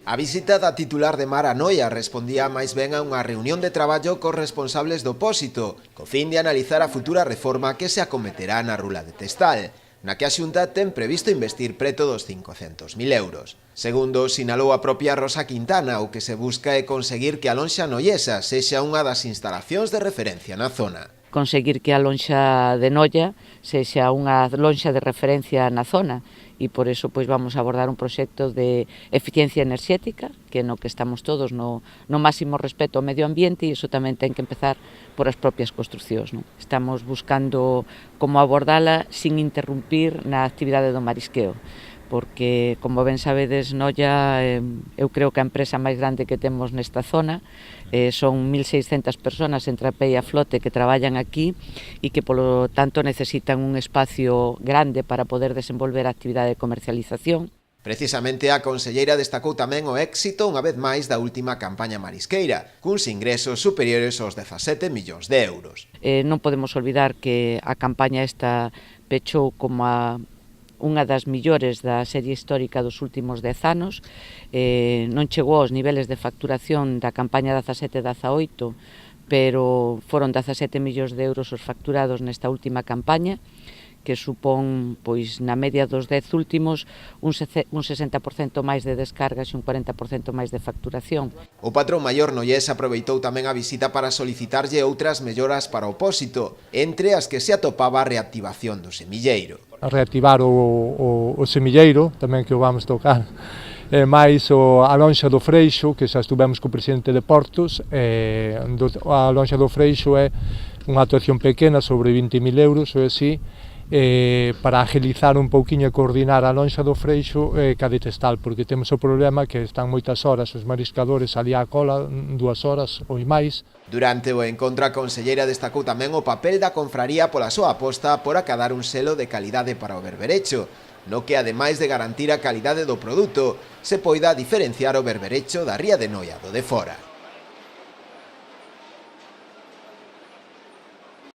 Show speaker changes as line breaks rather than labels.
A visita da titular de Mar a Noia respondía máis ben a unha reunión de traballo cos responsables do Pósito, co fin de analizar a futura reforma que se acometerá na rula de Testal, na que a Xunta ten previsto investir preto dos 500.000 euros. Segundo sinalou a propia Rosa Quintana, o que se busca é conseguir que a lonxa noiesa sexa unha das instalacións de referencia na zona.
Conseguir que a lonxa de Noia sexa unha lonxa de referencia na zona e por eso pois vamos a abordar un proxecto de eficiencia enerxética, que no que estamos todos no máximo respeto ao medio ambiente, e iso tamén ten que empezar por as propias construcións, non? Estamos buscando como abordala sin interrumpir na actividade do marisqueo, porque, como ben sabedes, Noia, eu creo que a empresa máis grande que temos nesta zona, son 1.600 personas entre a pé e a flote que traballan aquí e que, polo tanto, necesitan un espacio grande para poder desenvolver a actividade de comercialización.
Precisamente a conselleira destacou tamén o éxito, unha vez máis, da última campaña marisqueira, cuns ingresos superiores aos 17 millóns de euros.
Non podemos olvidar que a campaña esta pechou como unha das millores da serie histórica dos últimos 10 anos, non chegou aos niveles de facturación da campaña 17-18, pero foron 17 millóns de euros os facturados nesta última campaña, que supón, pois, na media dos 10 últimos, un 60% máis de descargas e un 40% máis de facturación.
O patrón maior noiés aproveitou tamén a visita para solicitarlle outras melloras para o Pósito, entre as que se atopaba a reactivación do semilleiro.
A reactivar o semilleiro, tamén que o vamos tocar, máis a lonxa do Freixo, que xa estuvemos co presidente de Portos. A lonxa do Freixo é unha actuación pequena, sobre 20.000 euros, ou así, para agilizar un pouquiño e coordinar a lonxa do Freixo ca de Testal, porque temos o problema que están moitas horas os mariscadores ali á cola, 2 horas ou máis.
Durante o encontro, a conselleira destacou tamén o papel da confraría pola súa aposta por acadar un selo de calidade para o berberecho, no que, ademais de garantir a calidade do produto, se poida diferenciar o berberecho da ría de Noia do de fora.